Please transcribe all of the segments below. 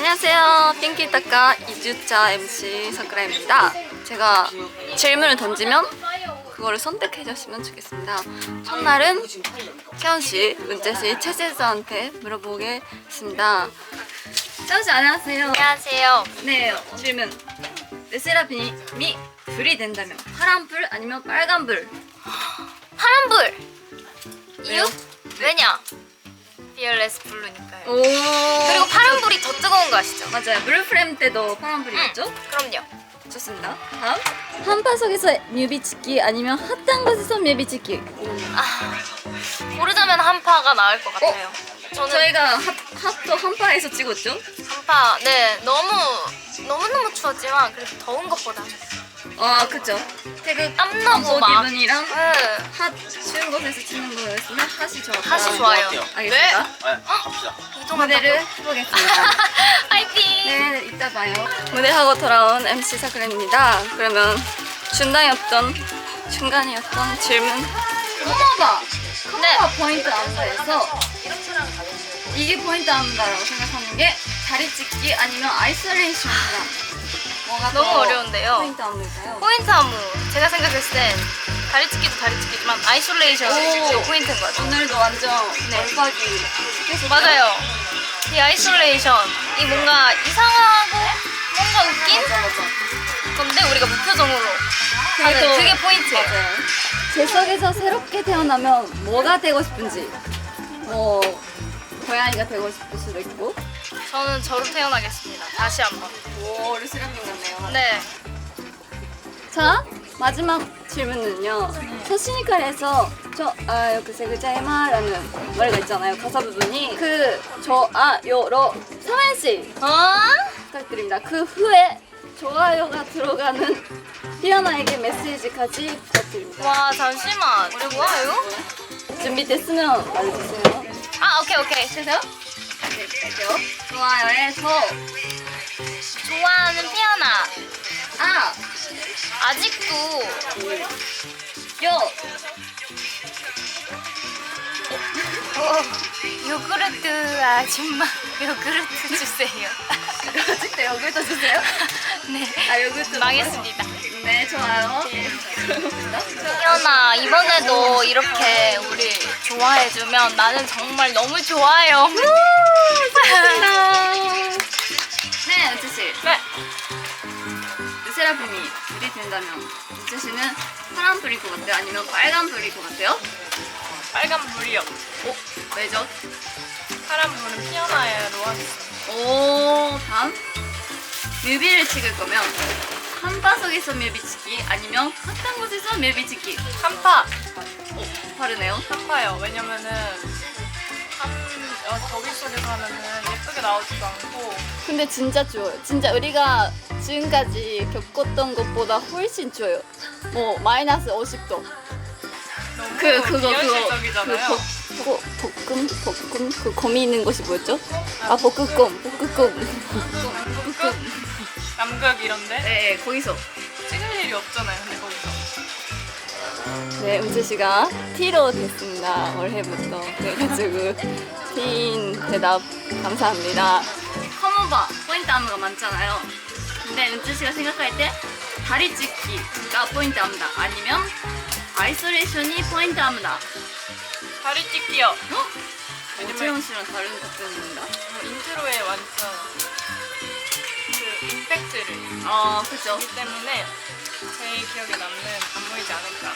안녕하세요. 핑키타카 2주차 MC 사쿠라입니다. 제가 질문을 던지면 그거를 선택해 주시면 좋겠습니다. 첫날은 채원씨, 은재씨, 채세스한테 물어보겠습니다. 채원씨 안녕하세요. 안녕하세요. 네, 질문. 르세라핌이 불이 된다면 파란불 아니면 빨간불? 파란불! 이유? 왜요? 왜냐? 피어레스 블루니까요. 오. 그리고 파란불이 더 뜨거운 거 아시죠? 맞아요. 물프레임 때도 파란불이었죠? 그럼요. 좋습니다. 다음. 한파속에서 뮤비 찍기 아니면 핫한 곳에서 뮤비 찍기. 고르자면 한파가 나을 것 같아요. 저는 저희가 핫도 한파에서 찍었죠? 한파, 네, 너무너무 추웠지만 그래도 더운 것보다 아, 그쵸. 태국 땀나고 막 기분이랑 네, 핫 추운 곳에서 찍는 거였으면 핫이 좋았다. 핫이 좋아요. 알겠습니다. 네, 갑시다. 무대를 해보겠습니다. 파이팅! 네, 이따 봐요. 무대하고 돌아온 MC 사쿠라입니다. 그러면 중간이었던 질문. 커버가 포인트 안무에서 이게 포인트 안무다라고 생각하는 게 다리 찢기 아니면 아이솔레이션이다. 뭐가 너무 더 포인트 포인트 안무일까요? 포인트 안무. 제가 생각했을 땐 다리찢기도 다리찢기지만 아이솔레이션이 포인트인 것 같아요. 오늘도 완전 얼박이 계속 맞아요. 이 아이솔레이션, 이 뭔가 이상하고 뭔가 웃긴 맞아. 건데 우리가 무표정으로 하는 또- 그게 포인트예요. 맞아요. 제 속에서 새롭게 태어나면 뭐가 되고 싶은지 뭐 고양이가 되고 싶을 수도 있고 저는 저로 태어나겠습니다. 다시 한번. 오 르스랑님 같네요. 네. 자 마지막 질문은요. 소시니칼에서 요크세그자이마라는 노래가 있잖아요. 가사 부분이 요로 3행시 어? 부탁드립니다. 그 후에 좋아요가 들어가는 피어나에게 메시지까지 부탁드립니다. 와 잠시만. 우리 뭐예요? 준비됐으면 말해주세요. 아 오케이. 되세요? 네, 갈게요. 좋아요에 좋아하는 피아나. 아! 아직도 요! 요구르트 아줌마 요구르트 주세요. 아직도 요구르트 주세요? 네. 아, 요구르트 망했습니다. 네, 좋아요. 피아나 이번에도 이렇게 우리 좋아해주면 나는 정말 너무 좋아요. 네, 은채씨. 네. 르세라핌이 불이 된다면 은채씨는 파란 불일 것 같아요? 아니면 빨간 불일 것 같아요? 빨간 불이요. 오, 왜죠? 파란 불은 피아나로 하겠습니다. 오, 다음. 뮤비를 찍을 거면 한파 속에서 뮤비 찍기 아니면 핫한 곳에서 뮤비 찍기. 한파. 오, 다르네요. 한파요. 왜냐면은 거기 속에서 하면은 예쁘게 나오지도 않고 근데 진짜 좋아요. 진짜 우리가 지금까지 겪었던 것보다 훨씬 좋아요. 뭐 마이너스 50도. 너무 그거 비현실적이잖아요. 볶음 그 거미 있는 곳이 뭐였죠? 아 볶음꿈. 남극 이런데 네, 거기서. 찍을 일이 없잖아요. 근데 거기서 네, 은채 씨가 T로 됐습니다. 올해부터. 그래가지고 T인 대답 감사합니다. 커머바 포인트 안무가 많잖아요. 근데 은채 씨가 생각할 때 다리 찢기가 포인트 안무다. 아니면 아이솔레이션이 포인트 안무다. 다리 찍기요. 오재현 씨랑 다른 답변입니다. 인트로에 완전 그 임팩트를 그죠. 주기 때문에 제일 기억에 남는 안무이지 않을까.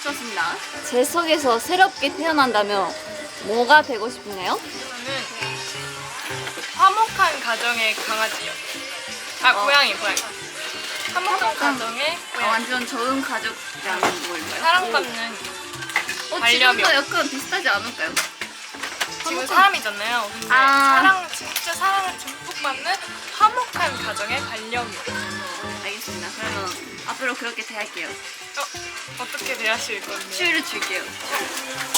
좋습니다. 제 속에서 새롭게 태어난다면 뭐가 되고 싶으세요? 저는 화목한 가정의 강아지요. 고양이. 화목한 가정의 고양이. 완전 좋은 가족이라는 거일까요? 사랑받는 지금도 반려묘. 약간 비슷하지 않을까요? 지금 사람이잖아요. 근데 진짜 사랑을 듬뿍 받는 화목한 가정의 반려묘. 알겠습니다. 그러면 앞으로 그렇게 대할게요. 어떻게 대하실 건데? 추유를 줄게요.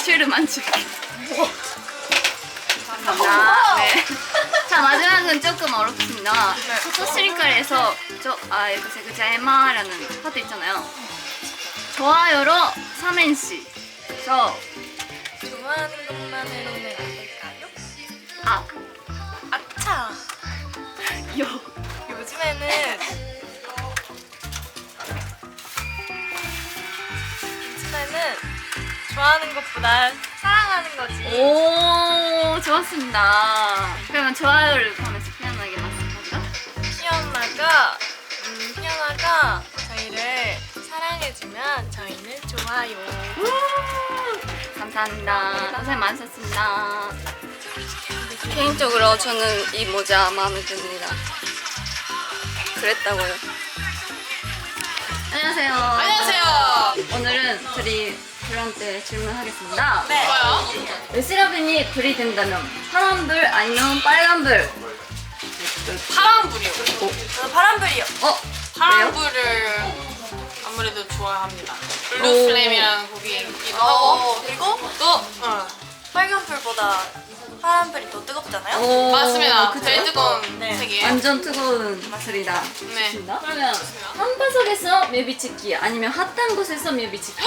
추유를만 줄게요. 감사합니다. 네. 자, 마지막은 조금 어렵습니다. 네. 소시리칼에서 요크세그자이마라는 파트 있잖아요. 좋아요로 3행시. 좋아하는 것만 해놓으면 안 될까요? 아, 아차. 요즘에는 좋아하는 것보다 사랑하는 거지. 오, 좋았습니다. 그러면 좋아요를 하면서 피아노에게 말씀하죠. 피어나가 저희를 사랑해주면 저희는 좋아요. 감사합니다. 고생 많으셨습니다. 개인적으로 저는 이 모자 마음에 듭니다. 그랬다고요. 안녕하세요. 안녕하세요. 오늘은 둘한테 질문하겠습니다. 네. 뭐요? 레시라빈이 불이 된다면 파란불 아니면 빨간불? 파란불이요. 저는 파란불이요. 왜요? 파란불을 아무래도 좋아합니다. 오. 블루 플레임이라는 곡이기도 하고 그리고 또 빨간불보다 파란불이 더 뜨겁잖아요. 오, 맞습니다. 그쵸? 제일 뜨거운 네. 색이에요. 완전 뜨거운 불이다. 네. 좋습니다. 그러면 한바석에서 뮤비찍기 아니면 핫한 곳에서 뮤비찍기?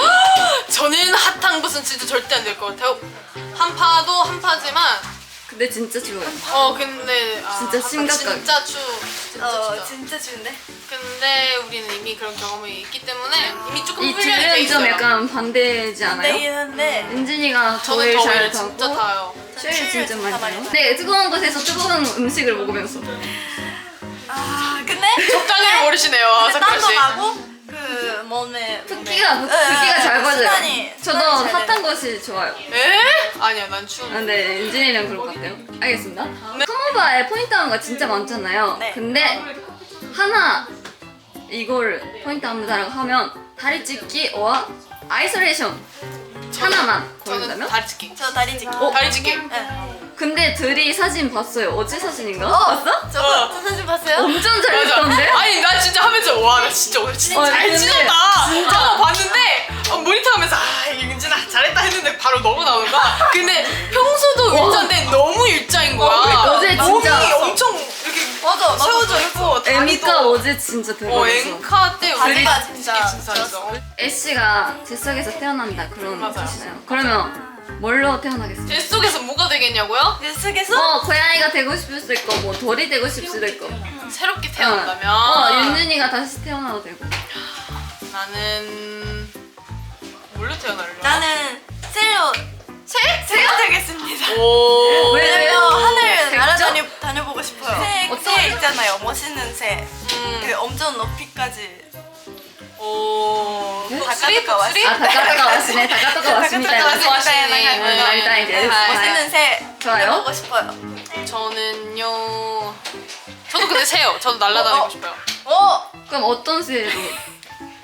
저는 핫한 곳은 진짜 절대 안 될 것 같아요. 한파도 한파지만 근데 진짜 추워요. 근데 진짜 한파 심각하게. 진짜 진짜. 진짜 추운데? 근데 우리는 이미 그런 경험이 있기 때문에 이미 조금 이 훈련이 돼 둘은 좀 있어요. 약간 반대지 않아요? 네긴 한데 은진이가 저는 더위를 잘 더위를 진짜 타고 타요. 추위를 진짜 많이 타요. 타요. 네, 뜨거운 곳에서 뜨거운 음식을 먹으면서 근데 적당히 모르시네요, 석별 땀도 씨. 나고 그 몸에 붓기가 잘 빠져요. 순환이 저도 잘 핫한 되는. 곳이 좋아요. 에? 아니야, 난 추운. 아, 네, 은진이랑 그럴 것 같아요. 알겠습니다. 카모바에 포인트 안무가 진짜 많잖아요. 네. 근데 하나 이걸 포인트 안무다라고 하면 다리 찢기와 아이솔레이션 하나만 저는 고른다면? 다리 찢기. 저 다리 찢기. 다리 찢기. 네. 근데 둘이 사진 봤어요. 어제 사진인가? 봤어? 저 사진 봤어요? 엄청 잘 맞아. 찍던데? 아니 나 진짜 하면서 와 나 진짜 오늘 진짜 잘 근데 찢었다. 진짜. 봤는데 모니터 하면서 윤진아 잘했다 했는데 바로 너무 나오는 거야. 근데 평소도 일자인데 너무 일자인 거야. 어제 진짜. 몸이 엄청 이렇게 맞아, 세워져 있고 에미카 어제 진짜 대박이었어. 앵카 때 우리 다리가 진짜 진짜 했어. 애쉬가 뱃속에서 태어난다 그런 맞아요. 뜻이잖아요. 그러면 뭘로 태어나겠습니까? 제 속에서 뭐가 되겠냐고요? 뉴스에서 고양이가 되고 싶을 수도 있고 뭐 돌이 되고 싶을 수도 있고 새롭게 태어난다면 윤준이가 다시 태어나도 되고 나는 뭘로 태어날래? 나는 새로 새가 되겠습니다. 오. 왜요? 하늘 백조? 다녀보고 싶어요. 어떤- 새 있잖아요. 멋있는 새. 음. 그 엄청 높이까지. 오. 네? 다카토가 왔어요. 아 다카토가 왔으네. 다카토가 왔습니다. 다카토가 왔어요. 네. 알다 이제 네. 멋있는 새 좋아요. 해보고 싶어요. 저는요. 저도 근데 새요. 저도 날아다니고 싶어요. 그럼 어떤 새로?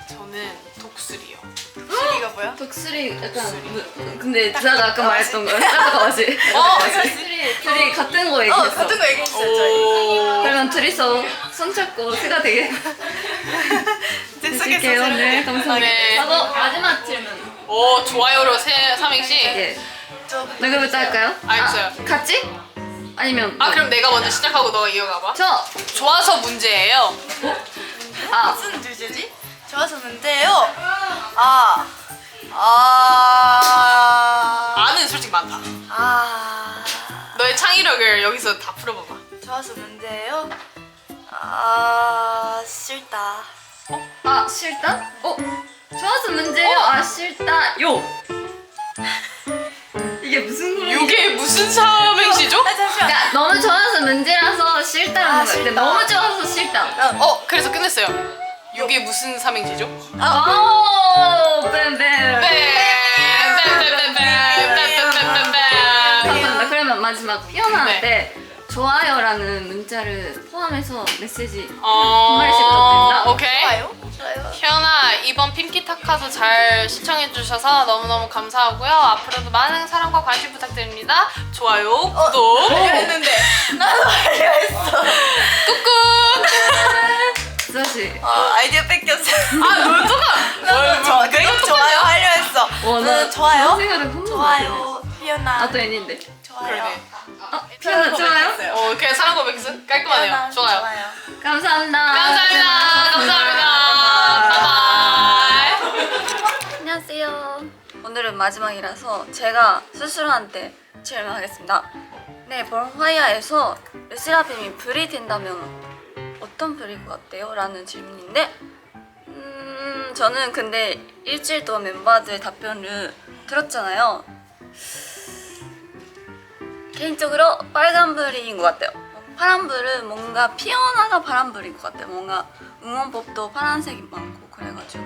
저는 독수리요. 소리가 뭐야? 독수리 약간 근데 제가 아까 말했던 거예요. 다카토가 왔지. 둘이 같은 거 얘기했어. 같은 거 얘기했어요. 저희. 오. 그러면 둘이서 손 잡고 새가 되게 제 드실게요. 속에서 네, 감사합니다. 네. 하고 마지막 질문. 오 좋아요로 삼행시. 예. 저 누구부터 할까요? 알겠어요. 같이? 아니면 그럼 내가 먼저 시작하고 너가 이어가봐. 저! 좋아서 문제예요. 무슨 주제지? 좋아서 문제예요. 아는 솔직히 많다. 너의 창의력을 여기서 다 풀어봐봐. 좋아서 문제예요. 싫다. 싫다? 좋아서 문제요. 싫다요. 이게 무슨 소리야? 이게 무슨 삼행시죠? 잠시만. 야, 너무 좋아서 문제라서 싫다는 거야. 근데 싫다. 너무 좋아서 싫다. 그래서 끝냈어요. 이게 무슨 삼행시죠? 오, 뱀뱀. 감사합니다. 그러면 마지막 피어나한테 좋아요라는 문자를 포함해서 메시지 한 마리씩 부탁드립니다. 오케이. 좋아요. 희연아 이번 핑키타카도 잘 시청해주셔서 너무너무 감사하고요. 앞으로도 많은 사랑과 관심 부탁드립니다. 좋아요, 구독. 했는데 나도 알려했어. 꾹꾹. 수아씨. 아이디어 뺏겼어. 너가 내가 좋아요 하려 했어. 좋아요. 그런 생각을 한 번도 못 해요. 좋아요. 피어나. 나도 애인데. 좋아요. 그러네. 피어나 좋아요? 그냥 사랑 고백했어? 깔끔하네요. 피어나, 좋아요. 감사합니다. 감사합니다. 바이바이. 안녕하세요. 오늘은 마지막이라서 제가 스스로한테 질문하겠습니다. 네, 벌화야에서 르세라핌이 불이 된다면 어떤 불일 것 같아요? 라는 질문인데 저는 근데 일주일 동안 멤버들 답변을 들었잖아요. 개인적으로 빨간불인 것 같아요. 파란불은 뭔가 피어나가 파란불인 것 같아요. 뭔가 응원법도 파란색이 많고 그래가지고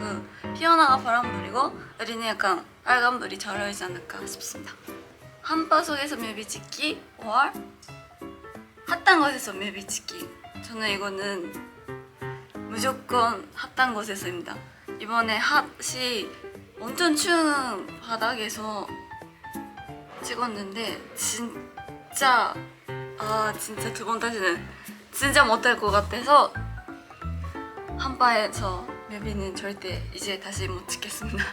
피어나가 파란불이고 우리는 약간 빨간불이 잘 어울리지 않을까 싶습니다. 한바속에서 뮤비 찍기 or 핫한 곳에서 뮤비 찍기. 저는 이거는 무조건 핫한 곳에서입니다. 이번에 핫이 엄청 추운 바닥에서 찍었는데 진짜 진짜 두 번 다시는 진짜 못할 것 같아서 한바에서 뮤비는 절대 이제 다시 못 찍겠습니다.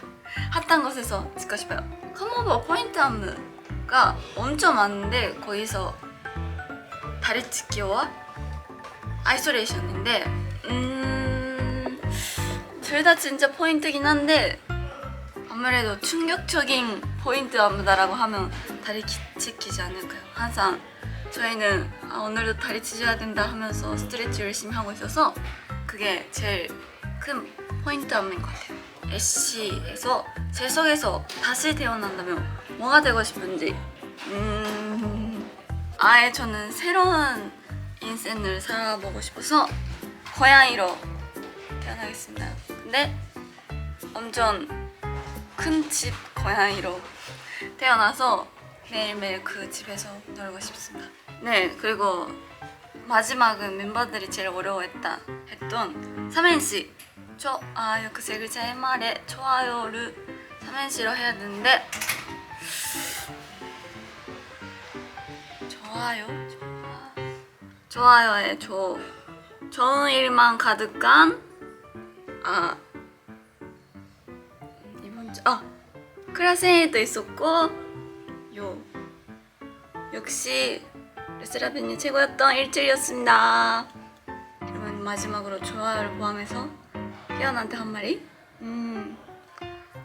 핫한 곳에서 찍고 싶어요. 컴오버 포인트 안무가 엄청 많은데 거기서 다리 찢기와 아이솔레이션인데 둘 다 진짜 포인트긴 한데 아무래도 충격적인 포인트 안무다라고 하면 다리 찢기지 않을까요? 항상 저희는 오늘도 다리 찢어야 된다 하면서 스트레치 열심히 하고 있어서 그게 제일 큰 포인트 안무인 것 같아요. 애쉬에서 제 속에서 다시 태어난다면 뭐가 되고 싶은지 아예 저는 새로운 인생을 살아보고 싶어서 고양이로 태어나겠습니다. 근데 엄청 큰 집 고양이로 태어나서 매일매일 그 집에서 놀고 싶습니다. 네, 그리고 마지막은 멤버들이 제일 어려워했던 삼행시 좋아요 그 세 글자의 말에 좋아요를 삼행시로 해야 되는데 좋아요의 좋은 일만 가득한 이번 주 크라생일도 있었고 역시 르세라핌이 최고였던 일주일이었습니다. 그러면 마지막으로 좋아요를 포함해서 피어나한테 한 마리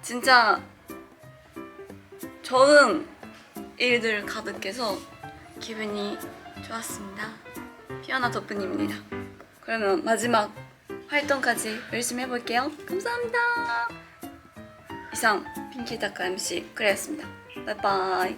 진짜 좋은 일들 가득해서 기분이 좋았습니다. 피어나 덕분입니다. 그러면 마지막 활동까지 열심히 해볼게요. 감사합니다. 이상 핑키타카 MC 크레였습니다. 바이바이.